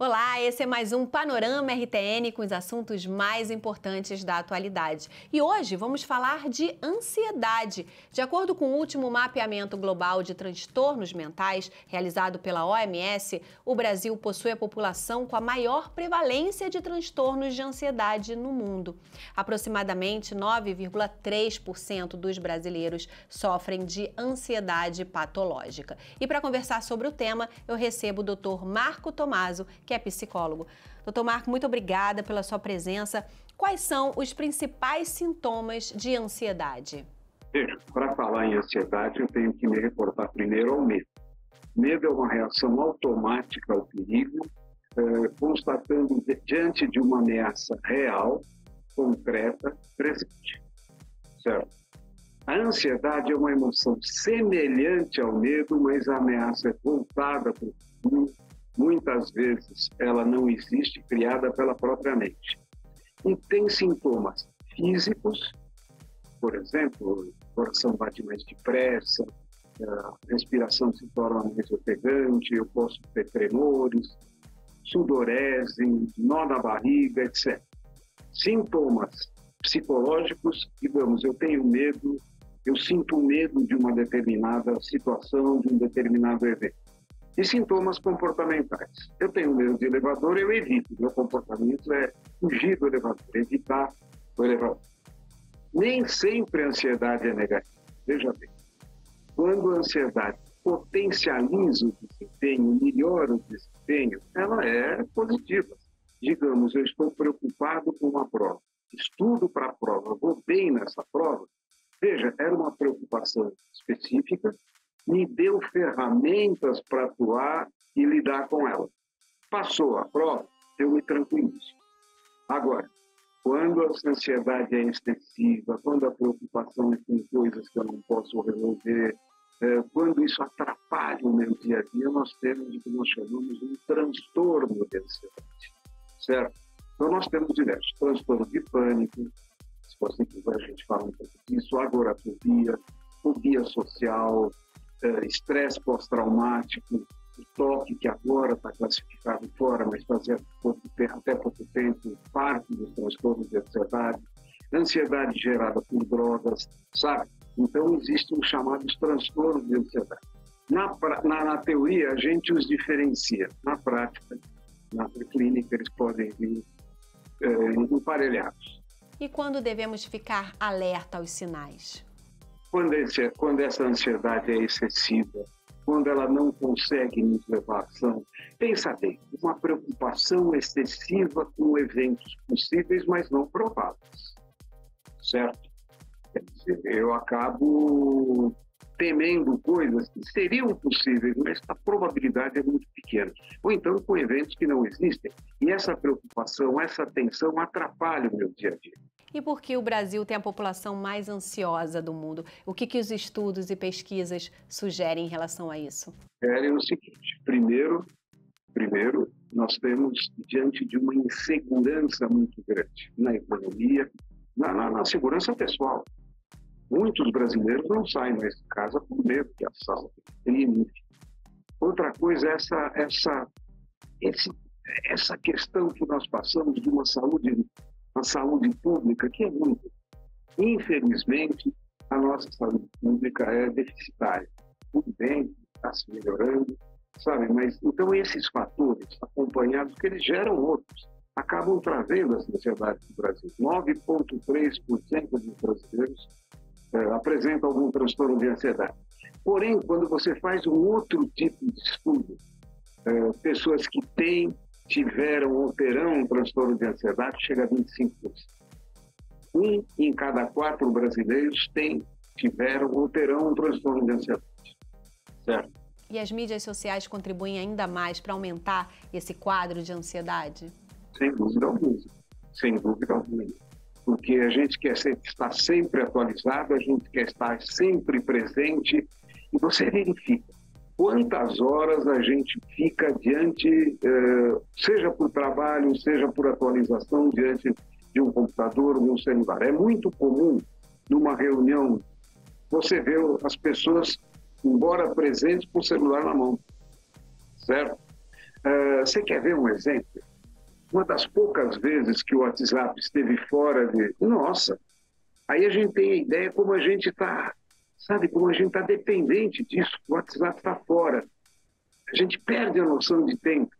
Olá, esse é mais um Panorama RTN com os assuntos mais importantes da atualidade. E hoje vamos falar de ansiedade. De acordo com o último mapeamento global de transtornos mentais realizado pela OMS, o Brasil possui a população com a maior prevalência de transtornos de ansiedade no mundo. Aproximadamente 9,3% dos brasileiros sofrem de ansiedade patológica. E para conversar sobre o tema, eu recebo o Dr. Marco Tomaso, que é psicólogo. Doutor Marco, muito obrigada pela sua presença. Quais são os principais sintomas de ansiedade? Veja, para falar em ansiedade, eu tenho que me reportar primeiro ao medo. Medo é uma reação automática ao perigo, constatando diante de uma ameaça real, concreta, presente. Certo? A ansiedade é uma emoção semelhante ao medo, mas a ameaça é voltada para o futuro. Muitas vezes ela não existe, criada pela própria mente. E tem sintomas físicos, por exemplo, o coração bate mais depressa, a respiração se torna mais ofegante, eu posso ter tremores, sudorese, nó na barriga, etc. Sintomas psicológicos, digamos, eu tenho medo, eu sinto medo de uma determinada situação, de um determinado evento. E sintomas comportamentais. Eu tenho medo de elevador, eu evito. Meu comportamento é fugir do elevador, evitar o elevador. Nem sempre a ansiedade é negativa. Veja bem, quando a ansiedade potencializa o desempenho, melhora o desempenho, ela é positiva. Digamos, eu estou preocupado com uma prova, estudo para a prova, vou bem nessa prova. Veja, era uma preocupação específica, me deu ferramentas para atuar e lidar com ela. Passou a prova, eu me tranquilizo. Agora, quando a ansiedade é excessiva, quando a preocupação é com coisas que eu não posso resolver, quando isso atrapalha o meu dia a dia, nós temos o que nós chamamos de um transtorno de ansiedade, certo? Então, nós temos diversos transtornos de pânico, se você quiser a gente fala um pouco disso, agorafobia, fobia social, estresse pós-traumático, o TOC, que agora está classificado fora, mas fazia até pouco tempo parte dos transtornos de ansiedade gerada por drogas, sabe? Então, existem os chamados transtornos de ansiedade. Na teoria, a gente os diferencia. Na prática, na clínica, eles podem vir emparelhados. E quando devemos ficar alerta aos sinais? Quando essa ansiedade é excessiva, quando ela não consegue nos levar à ação, pensa bem, uma preocupação excessiva com eventos possíveis, mas não prováveis, certo? Quer dizer, eu acabo temendo coisas que seriam possíveis, mas a probabilidade é muito pequena. Ou então com eventos que não existem. E essa preocupação, essa tensão atrapalha o meu dia a dia. E por que o Brasil tem a população mais ansiosa do mundo? O que os estudos e pesquisas sugerem em relação a isso? É o seguinte, primeiro, nós temos diante de uma insegurança muito grande na economia, na segurança pessoal. Muitos brasileiros não saem mais de casa por medo de assalto, crime. Outra coisa é essa questão que nós passamos de uma saúde pública que é muito. Infelizmente, a nossa saúde pública é deficitária. Tudo bem, está se melhorando, sabe? Mas então esses fatores acompanhados, que eles geram outros, acabam trazendo essa ansiedade do Brasil. 9,3% dos brasileiros apresentam algum transtorno de ansiedade. Porém, quando você faz um outro tipo de estudo, pessoas que tiveram ou terão um transtorno de ansiedade, chega a 25%. 1 em cada 4 brasileiros tiveram ou terão um transtorno de ansiedade. Certo? E as mídias sociais contribuem ainda mais para aumentar esse quadro de ansiedade? Sem dúvida alguma. Sem dúvida alguma. Porque a gente quer estar sempre atualizado, a gente quer estar sempre presente, e você verifica quantas horas a gente fica diante, seja por trabalho, seja por atualização, diante de um computador ou de um celular. É muito comum, numa reunião, você ver as pessoas, embora presentes, com o celular na mão, certo? Você quer ver um exemplo? Uma das poucas vezes que o WhatsApp esteve fora de... Nossa! Aí a gente tem a ideia como a gente está, sabe, como a gente está dependente disso. O WhatsApp está fora. A gente perde a noção de tempo,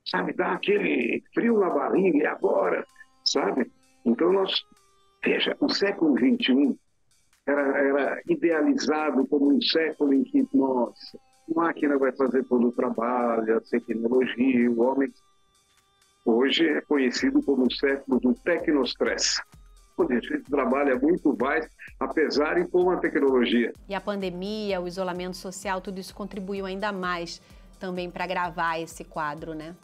sabe? Dá aquele frio na barriga e agora, sabe? Então veja, o século XXI era idealizado como um século em que, nossa, a máquina vai fazer todo o trabalho, a tecnologia, o homem... Hoje é conhecido como o século do tecnostress, onde a gente trabalha muito mais, apesar de com a tecnologia. E a pandemia, o isolamento social, tudo isso contribuiu ainda mais também para agravar esse quadro, né?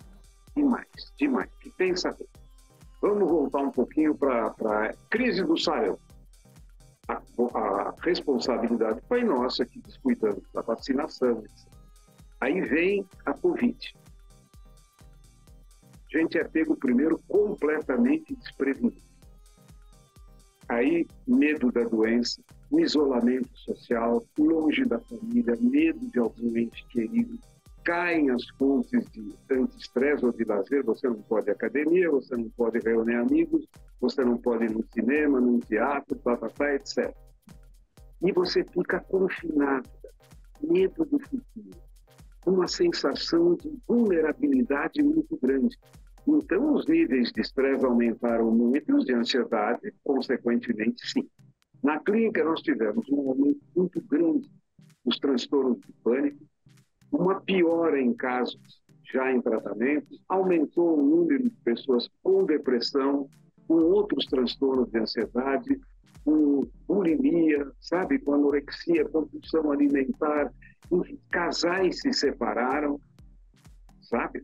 Demais, demais. E pensa bem. Vamos voltar um pouquinho para a crise do sarampo. A responsabilidade foi nossa que descuidamos da vacinação. Aí vem a Covid. A gente é pego primeiro completamente desprevenido. Aí, medo da doença, o isolamento social, longe da família, medo de algum ente querido, caem as fontes de anti-estresse ou de lazer, você não pode ir à academia, você não pode reunir amigos, você não pode ir no cinema, num teatro, etc. E você fica confinado, medo do futuro, uma sensação de vulnerabilidade muito grande. Então, os níveis de estresse aumentaram muito, os de ansiedade, consequentemente, sim. Na clínica, nós tivemos um aumento muito grande dos transtornos de pânico, uma piora em casos já em tratamento, aumentou o número de pessoas com depressão, com outros transtornos de ansiedade, com bulimia, sabe, com anorexia, compulsão alimentar, casais se separaram, sabe?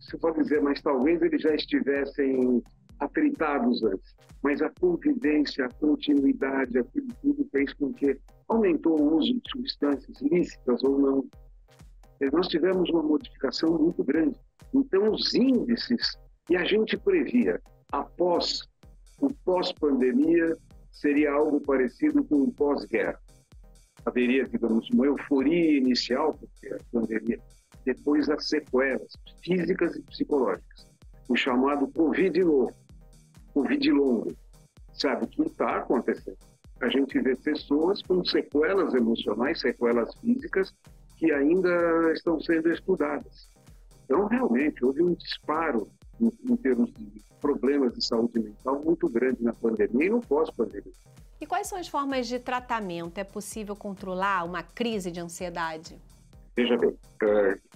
Você pode dizer, mas talvez eles já estivessem atritados antes, mas a convivência, a continuidade, aquilo tudo fez com que aumentou o uso de substâncias lícitas ou não. Nós tivemos uma modificação muito grande. Então, os índices que a gente previa o pós-pandemia seria algo parecido com o pós-guerra. Haveria, digamos, uma euforia inicial, porque a pandemia, depois as sequelas físicas e psicológicas. O chamado Covid novo, Covid longo, sabe, que está acontecendo. A gente vê pessoas com sequelas emocionais, sequelas físicas, que ainda estão sendo estudadas. Então, realmente, houve um disparo em termos de problemas de saúde mental muito grande na pandemia e no pós-pandemia. E quais são as formas de tratamento? É possível controlar uma crise de ansiedade? Veja bem,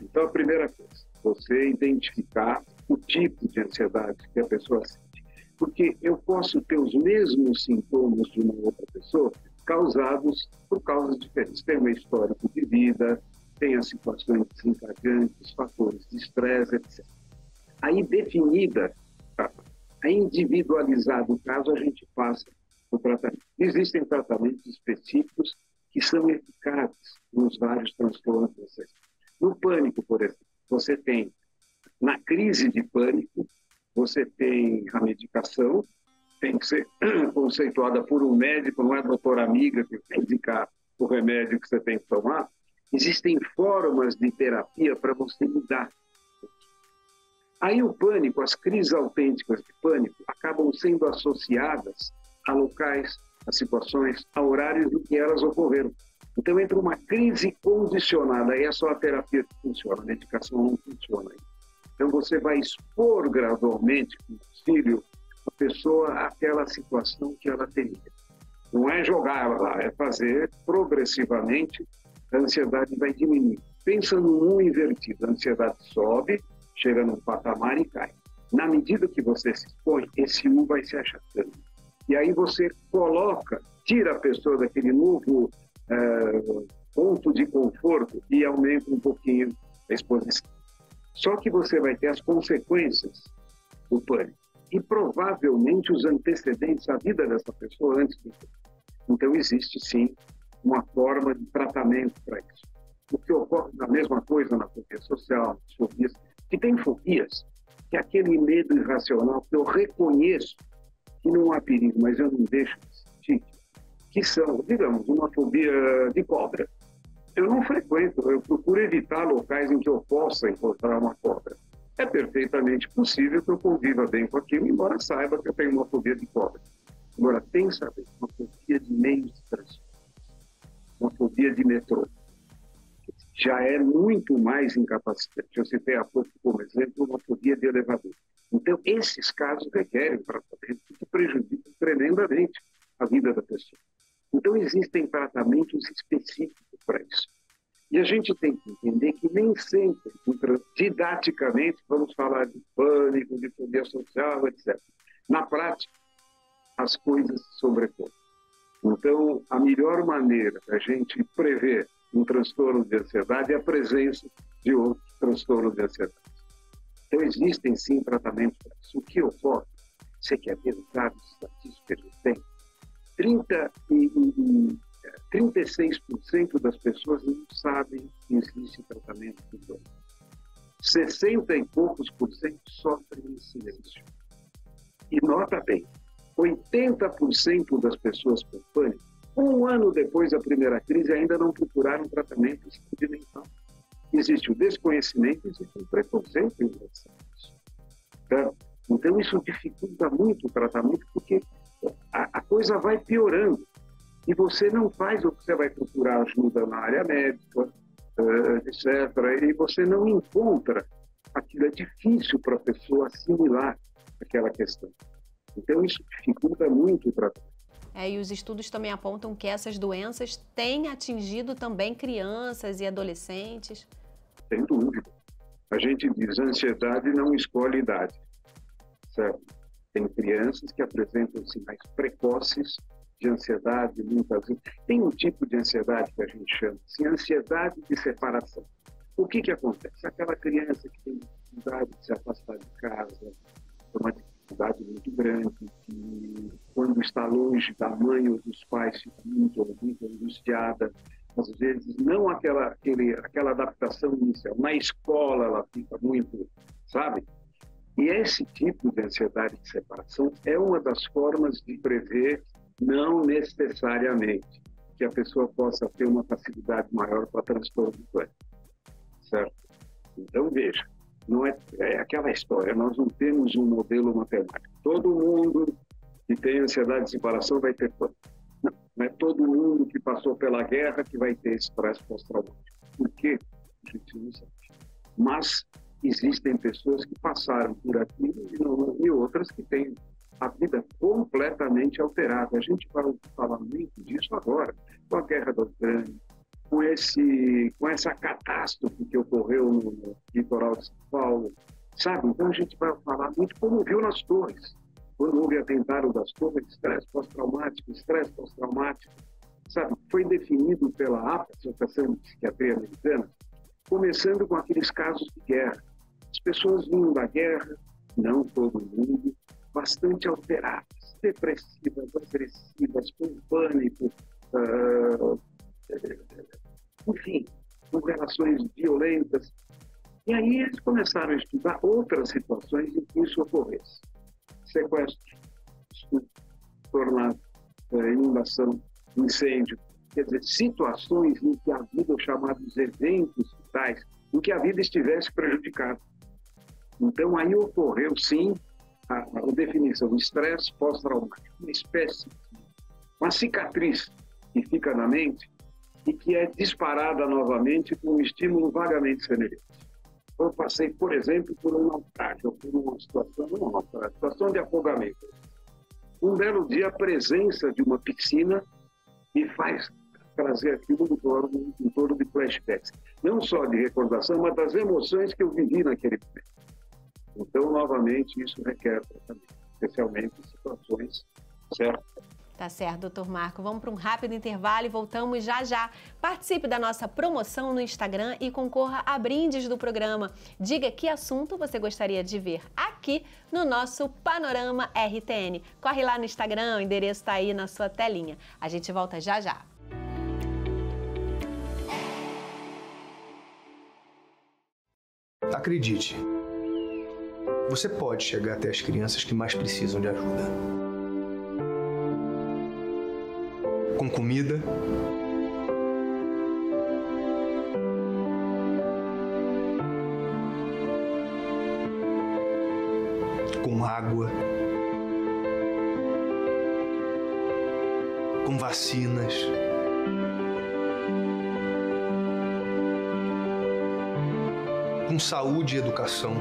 então a primeira coisa, você identificar o tipo de ansiedade que a pessoa sente. Porque eu posso ter os mesmos sintomas de uma outra pessoa causados por causas diferentes. Tem uma história de vida, tem as situações desencadeantes, fatores de estresse, etc. Aí definida, individualizado o caso, a gente passa o tratamento. Existem tratamentos específicos que são eficazes nos vários transtornos. No pânico, por exemplo, você tem, na crise de pânico, você tem a medicação, tem que ser conceituada por um médico, não é a doutora amiga que vai indicar o remédio que você tem que tomar. Existem formas de terapia para você lidar. Aí o pânico, as crises autênticas de pânico, acabam sendo associadas a locais, a situações, a horários em que elas ocorreram. Então, entra uma crise condicionada, aí é só a terapia que funciona, a medicação não funciona. Então, você vai expor gradualmente, com auxílio, a pessoa àquela situação que ela teria. Não é jogar ela lá, é fazer progressivamente, a ansiedade vai diminuir. Pensa no invertido, a ansiedade sobe, chega num patamar e cai. Na medida que você se expõe, esse U vai se achatando. E aí você tira a pessoa daquele novo ponto de conforto e aumenta um pouquinho a exposição. Só que você vai ter as consequências do pânico e provavelmente os antecedentes à vida dessa pessoa antes do pânico. Então existe sim uma forma de tratamento para isso. O que ocorre da mesma coisa na fobia social, nas fobias, que tem fobias, que é aquele medo irracional que eu reconheço que não há perigo, mas eu não deixo de sentir, que são, digamos, uma fobia de cobra. Eu não frequento, eu procuro evitar locais em que eu possa encontrar uma cobra. É perfeitamente possível que eu conviva bem com aquilo, embora saiba que eu tenho uma fobia de cobra. Agora, pensa bem, uma fobia de meios de transporte, uma fobia de metrô, já é muito mais incapacitante. Eu citei há pouco, como exemplo, uma fobia de elevador. Então, esses casos requerem tratamento que prejudicam tremendamente a vida da pessoa. Então, existem tratamentos específicos para isso. E a gente tem que entender que nem sempre, didaticamente, vamos falar de pânico, de fobia social, etc. Na prática, as coisas se sobrepõem. Então, a melhor maneira da gente prever um transtorno de ansiedade é a presença de outros transtornos de ansiedade. Então, existem sim tratamentos para isso. O que ocorre, você quer ver os dados estatísticos que a gente tem? 36% das pessoas não sabem que existe tratamento de dor. 60 e poucos por cento sofrem em silêncio. E nota bem, 80% das pessoas com pânico, um ano depois da primeira crise, ainda não procuraram tratamento de saúde mental. Existe o desconhecimento, existe o preconceito em relação a isso. Então, isso dificulta muito o tratamento, porque a coisa vai piorando. E você não faz o que você vai procurar ajuda na área médica, etc. E você não encontra aquilo. É difícil para a pessoa assimilar aquela questão. Então, isso dificulta muito o tratamento. E os estudos também apontam que essas doenças têm atingido também crianças e adolescentes. Sem dúvida. A gente diz, a ansiedade não escolhe idade, certo? Tem crianças que apresentam sinais precoces de ansiedade, muitas vezes. Tem um tipo de ansiedade que a gente chama assim, ansiedade de separação. O que acontece? Aquela criança que tem dificuldade de se afastar de casa, uma dificuldade muito grande, que quando está longe da mãe ou dos pais fica muito angustiada, às vezes não aquela adaptação inicial, na escola ela fica muito, sabe? E esse tipo de ansiedade de separação é uma das formas de prever, não necessariamente, que a pessoa possa ter uma facilidade maior para transtorno de pânico, certo? Então, veja, não é aquela história, nós não temos um modelo matemático. Todo mundo que tem ansiedade de separação vai ter pânico. Não é todo mundo que passou pela guerra que vai ter estresse pós-traumático. Por quê? A gente não sabe. Mas existem pessoas que passaram por aquilo e outras que têm a vida completamente alterada. A gente vai falar muito disso agora, com a guerra da Ucrânia, com essa catástrofe que ocorreu no litoral de São Paulo, sabe? Então a gente vai falar muito como viu nas torres. Quando houve atentado das torres, estresse pós-traumático, sabe? Foi definido pela APA, Associação de Psiquiatria Americana, começando com aqueles casos de guerra. As pessoas vinham da guerra, não todo mundo, bastante alteradas, depressivas, agressivas, com pânico, enfim, com relações violentas. E aí eles começaram a estudar outras situações em que isso ocorresse. Sequestro, estupro, tornado, inundação, incêndio. Quer dizer, situações em que a vida, chamados eventos vitais, em que a vida estivesse prejudicada. Então, aí ocorreu, sim, a definição do estresse pós-traumático, uma espécie de uma cicatriz que fica na mente e que é disparada novamente com um estímulo vagamente semelhante. Eu passei, por exemplo, por um naufrágio, por uma situação de afogamento. Um belo dia, a presença de uma piscina me faz trazer aquilo em torno de flashbacks. Não só de recordação, mas das emoções que eu vivi naquele momento. Então, novamente, isso requer tratamento, especialmente em situações certas. Tá certo, doutor Marco. Vamos para um rápido intervalo e voltamos já já. Participe da nossa promoção no Instagram e concorra a brindes do programa. Diga que assunto você gostaria de ver aqui no nosso Panorama RTN. Corre lá no Instagram, o endereço está aí na sua telinha. A gente volta já já. Acredite, você pode chegar até as crianças que mais precisam de ajuda. Com comida, com água, com vacinas, com saúde e educação.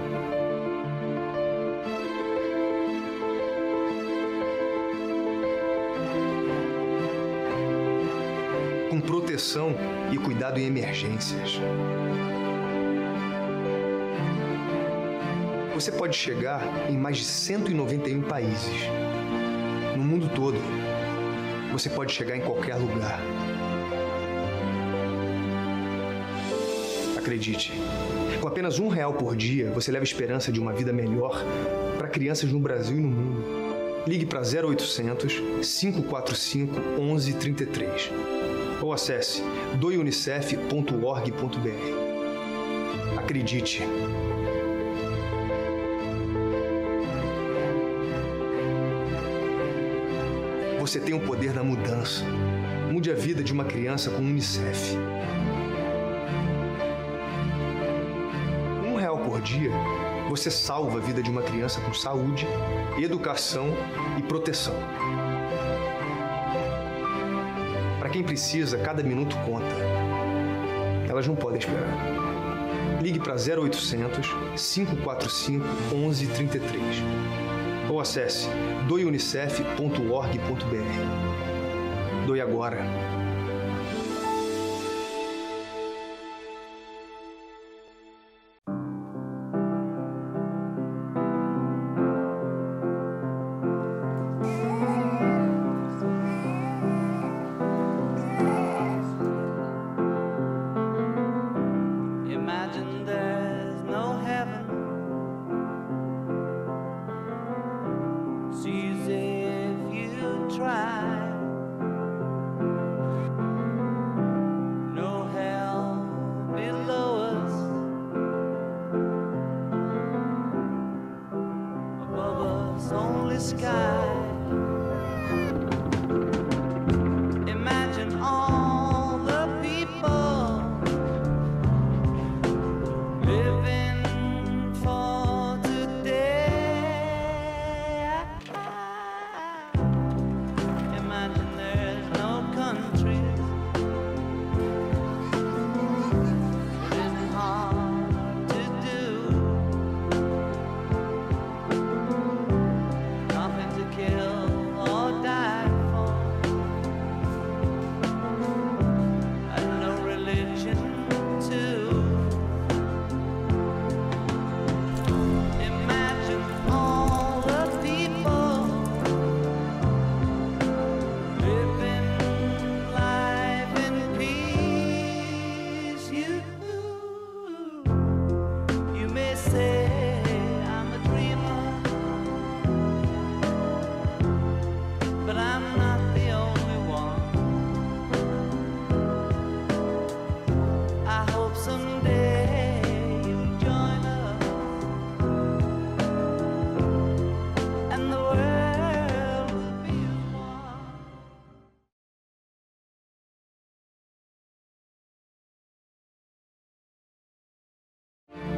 Com proteção e cuidado em emergências. Você pode chegar em mais de 191 países. No mundo todo, você pode chegar em qualquer lugar. Acredite, com apenas R$1 por dia, você leva a esperança de uma vida melhor para crianças no Brasil e no mundo. Ligue para 0800 545 1133 ou acesse doeunicef.org.br. Acredite. Você tem o poder da mudança. Mude a vida de uma criança com o Unicef. R$1 por dia, você salva a vida de uma criança com saúde, educação e proteção. Para quem precisa, cada minuto conta. Elas não podem esperar. Ligue para 0800 545 1133 ou acesse doeunicef.org.br. Doe agora.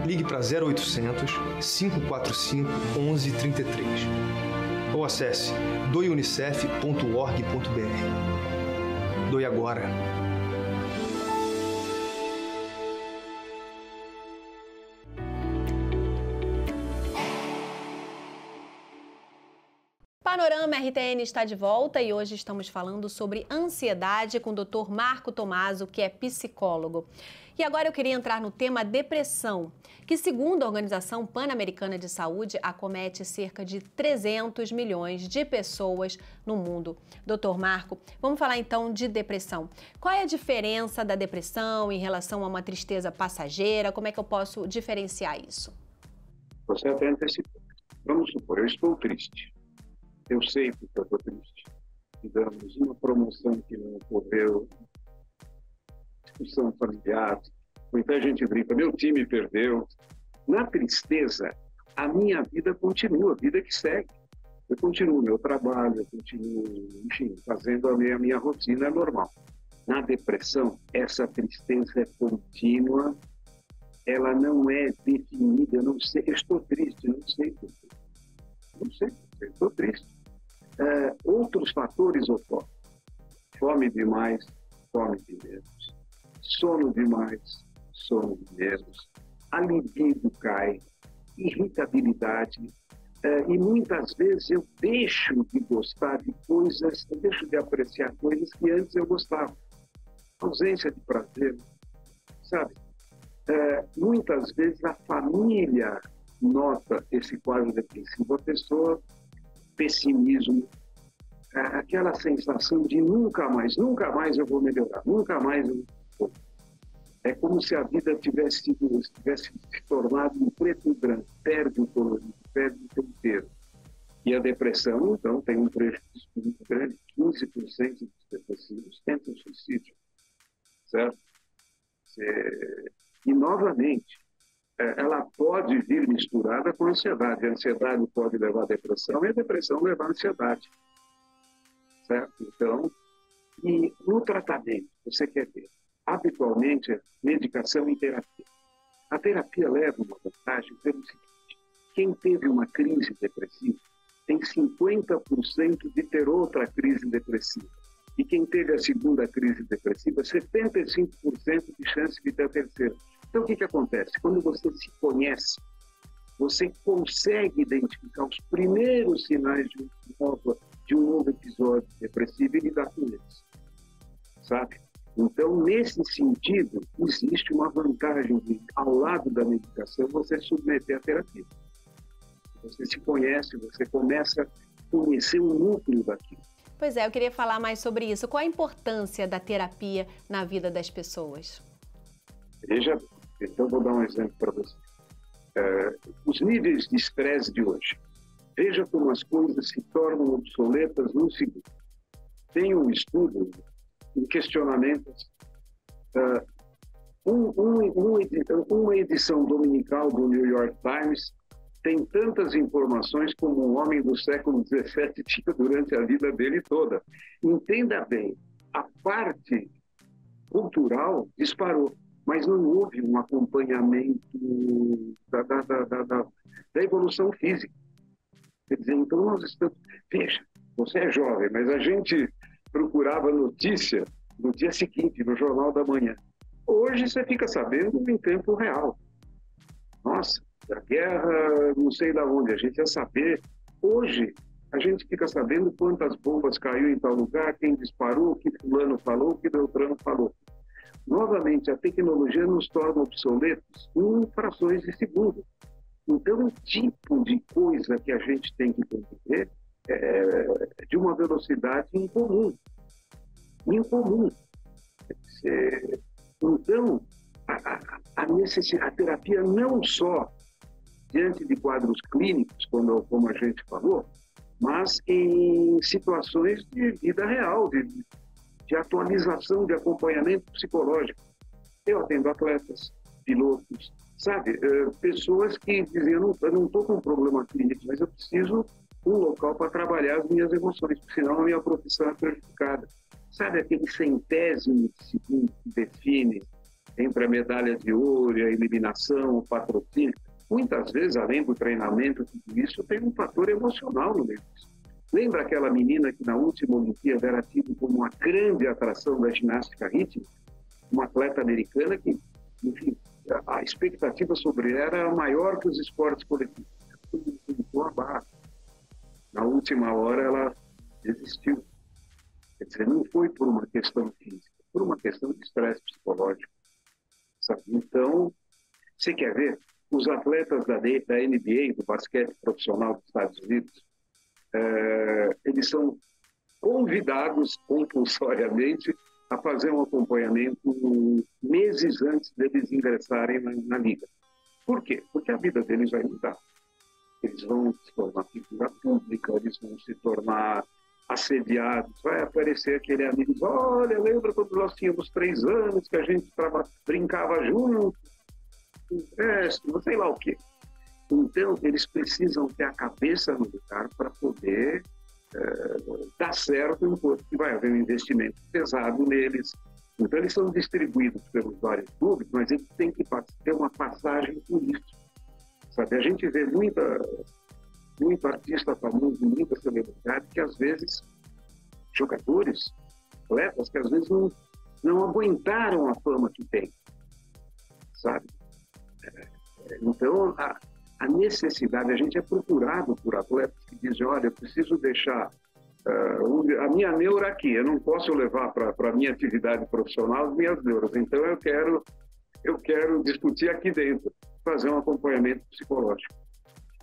Ligue para 0800 545 1133 ou acesse doeunicef.org.br. Doe agora. Panorama RTN está de volta e hoje estamos falando sobre ansiedade com o Dr. Marco Tomaso, que é psicólogo. E agora eu queria entrar no tema depressão, que segundo a Organização Pan-Americana de Saúde, acomete cerca de 300 milhões de pessoas no mundo. Dr. Marco, vamos falar então de depressão. Qual é a diferença da depressão em relação a uma tristeza passageira? Como é que eu posso diferenciar isso? Você até antecipou. Vamos supor, eu estou triste. Eu sei porque eu estou triste. Digamos, uma promoção que não ocorreu, discussão familiar, muita gente brinca, meu time perdeu. Na tristeza, a minha vida continua, a vida que segue. Eu continuo meu trabalho, eu continuo, enfim, fazendo a minha rotina normal. Na depressão, essa tristeza é contínua, ela não é definida, eu não sei, eu estou triste, não sei por quê. Não sei, estou triste. Outros fatores ocorrem. Fome demais, fome de menos. Sono demais, sono de menos. A libido cai, irritabilidade. E muitas vezes eu deixo de gostar de coisas, eu deixo de apreciar coisas que antes eu gostava. Ausência de prazer, sabe? Muitas vezes a família nota esse quadro depressivo, a pessoa, pessimismo, aquela sensação de nunca mais eu vou melhorar, nunca mais eu vou. É como se a vida tivesse se tornado em preto e branco, perde o colorido, perde o tempero. E a depressão, então, tem um prejuízo muito grande, 15% dos depressivos tentam suicídio, certo? E, novamente, ela pode vir misturada com a ansiedade. A ansiedade pode levar à depressão e a depressão levar à ansiedade, certo? Então, e no tratamento, você quer ver? Habitualmente, é medicação e terapia. A terapia leva uma vantagem pelo seguinte: quem teve uma crise depressiva tem 50% de ter outra crise depressiva. E quem teve a segunda crise depressiva, 75% de chance de ter a terceira. Então, o que acontece? Quando você se conhece, você consegue identificar os primeiros sinais de um novo episódio depressivo e lidar com eles, sabe? Então, nesse sentido, existe uma vantagem de, ao lado da medicação, você submeter a terapia. Você se conhece, você começa a conhecer o núcleo daquilo. Pois é, eu queria falar mais sobre isso. Qual a importância da terapia na vida das pessoas? Veja, então vou dar um exemplo para você. Os níveis de estresse de hoje. Veja como as coisas se tornam obsoletas num segundo. Tem um estudo, um questionamento. Uma edição dominical do New York Times tem tantas informações como um homem do século XVII tinha durante a vida dele toda. Entenda bem, a parte cultural disparou, mas não houve um acompanhamento da evolução física. Quer dizer, então nós estamos... Veja, você é jovem, mas a gente procurava notícia no dia seguinte, no Jornal da Manhã. Hoje você fica sabendo em tempo real. Nossa, a guerra, não sei de onde, a gente ia saber. Hoje, a gente fica sabendo quantas bombas caiu em tal lugar, quem disparou, o que fulano falou, o que Beltrano falou. Novamente, a tecnologia nos torna obsoletos em frações de segundo. Então, o tipo de coisa que a gente tem que entender é de uma velocidade incomum. Incomum. Então, a terapia não só diante de quadros clínicos, como a gente falou, mas em situações de vida real, de atualização, de acompanhamento psicológico. Eu atendo atletas, pilotos, sabe? Pessoas que diziam, eu não estou com um problema clínico, mas eu preciso de um local para trabalhar as minhas emoções, porque senão a minha profissão é prejudicada. Sabe aquele centésimo de segundo que define entre a medalha de ouro e a eliminação, o patrocínio? Muitas vezes, além do treinamento, tudo isso tem um fator emocional no meio disso. Lembra aquela menina que na última Olimpíada era tida como uma grande atração da ginástica rítmica? Uma atleta americana que, enfim, a expectativa sobre ela era maior que os esportes coletivos. Ficou abaixo. Na última hora, ela desistiu. Quer dizer, não foi por uma questão física, por uma questão de estresse psicológico. Sabe? Então, você quer ver? Os atletas da NBA, do basquete profissional dos Estados Unidos, eles são convidados compulsoriamente a fazer um acompanhamento meses antes deles ingressarem na liga. Por quê? Porque a vida deles vai mudar. Eles vão se tornar figura pública, eles vão se tornar assediados, vai aparecer aquele amigo, olha, lembra quando nós tínhamos 3 anos que a gente brincava junto, não sei lá o quê. Então, eles precisam ter a cabeça no lugar para poder dar certo, enquanto que vai haver um investimento pesado neles. Então, eles são distribuídos pelos vários públicos, mas eles têm que ter uma passagem por isso. Sabe? A gente vê muito artista famoso, muita celebridade, que às vezes, jogadores, atletas, que às vezes não aguentaram a fama que tem, sabe? Então, a necessidade, a gente é procurado por atletas que dizem, olha, eu preciso deixar a minha neura aqui, eu não posso levar para a minha atividade profissional as minhas neuras, então eu quero discutir aqui dentro, fazer um acompanhamento psicológico.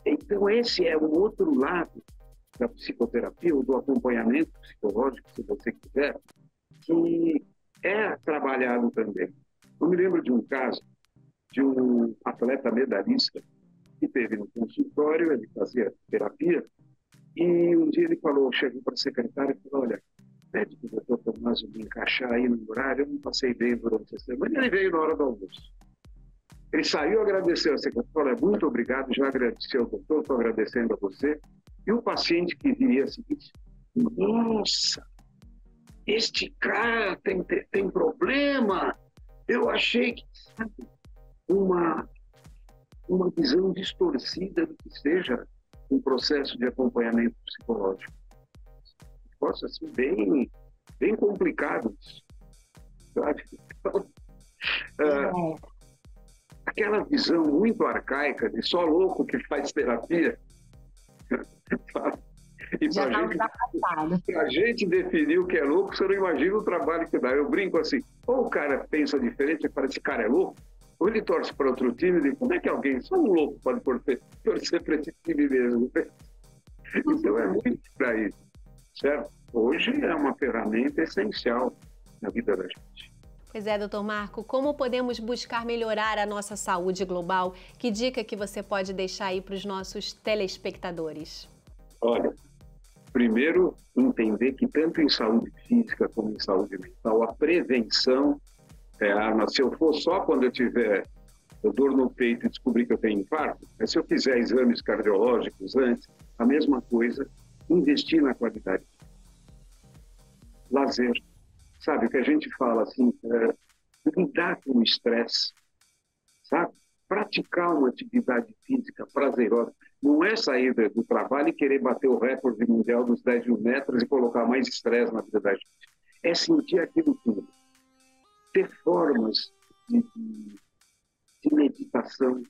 Então esse é o outro lado da psicoterapia ou do acompanhamento psicológico, se você quiser, que é trabalhado também. Eu me lembro de um caso de um atleta medalhista que teve no consultório, ele fazia terapia, e um dia ele chegou para a secretária e falou, olha, pede para o doutor Tomás me encaixar aí no horário, eu não passei bem durante a semana, e ele veio na hora do almoço. Ele saiu, agradeceu a secretária, olha, muito obrigado, já agradeci ao doutor, estou agradecendo a você. E o paciente que diria o seguinte, nossa, este cara tem problema, eu achei que, sabe, uma visão distorcida do que seja um processo de acompanhamento psicológico. Possa ser bem complicado isso, sabe? Então, aquela visão muito arcaica de só louco que faz terapia, e para a gente definir o que é louco, você não imagina o trabalho que dá. Eu brinco assim, ou o cara pensa diferente e fala, esse cara é louco, ou ele torce para outro time e diz, como é que alguém, só um louco pode torcer para esse time mesmo? Então é muito para isso, certo? Hoje é uma ferramenta essencial na vida da gente. Pois é, doutor Marco, como podemos buscar melhorar a nossa saúde global? Que dica que você pode deixar aí para os nossos telespectadores? Olha, primeiro, entender que tanto em saúde física como em saúde mental, a prevenção é a arma. Se eu for só quando eu tiver dor no peito e descobrir que eu tenho infarto, mas se eu fizer exames cardiológicos antes, a mesma coisa, investir na qualidade. Lazer. Sabe, o que a gente fala assim, lidar com o estresse, sabe? Praticar uma atividade física prazerosa. Não é sair do trabalho e querer bater o recorde mundial dos 10 mil metros e colocar mais estresse na vida da gente. É sentir aquilo tudo. Ter formas de meditação,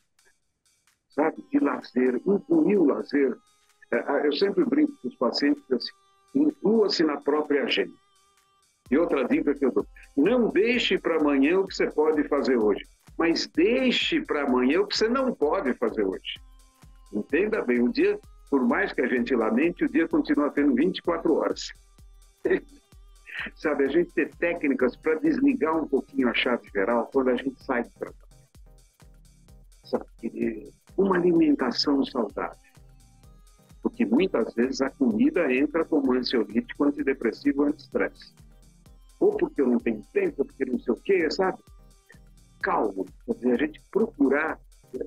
sabe? De lazer, incluir o lazer. Eu sempre brinco com os pacientes assim, inclua-se na própria agenda. E outra dica que eu dou, não deixe para amanhã o que você pode fazer hoje, mas deixe para amanhã o que você não pode fazer hoje. Entenda bem, o dia, por mais que a gente lamente, o dia continua tendo 24 horas. Sabe, a gente ter técnicas para desligar um pouquinho a chave geral quando a gente sai do trabalho. Sabe, uma alimentação saudável. Porque muitas vezes a comida entra como ansiolítico, antidepressivo, anti-estresse. Ou porque eu não tenho tempo, ou porque não sei o quê, sabe? Calma, quer dizer, a gente procurar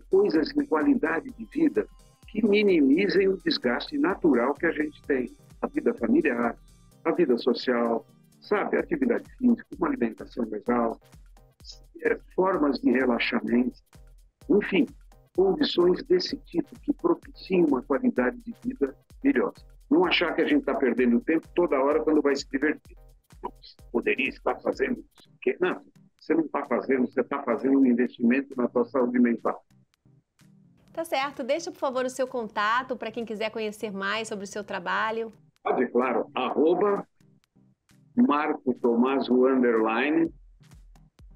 coisas de qualidade de vida que minimizem o desgaste natural que a gente tem. A vida familiar, a vida social, sabe? A atividade física, uma alimentação legal, formas de relaxamento, enfim, condições desse tipo que propiciam uma qualidade de vida melhor. Não achar que a gente está perdendo tempo toda hora quando vai se divertir. Poderia estar fazendo isso. Não, você não está fazendo, você está fazendo um investimento na sua saúde mental. Tá certo. Deixa, por favor, o seu contato para quem quiser conhecer mais sobre o seu trabalho. Pode, claro. @Marco Tomaso _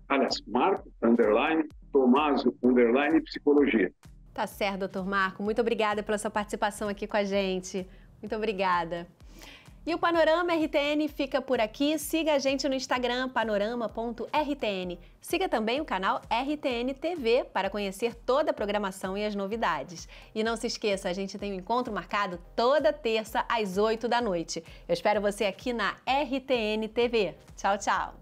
aliás, Marco _ Tomaso _ Psicologia. Tá certo, doutor Marco. Muito obrigada pela sua participação aqui com a gente. Muito obrigada. E o Panorama RTN fica por aqui. Siga a gente no Instagram, panorama.rtn. Siga também o canal RTN TV para conhecer toda a programação e as novidades. E não se esqueça, a gente tem um encontro marcado toda terça às 8 da noite. Eu espero você aqui na RTN TV. Tchau, tchau!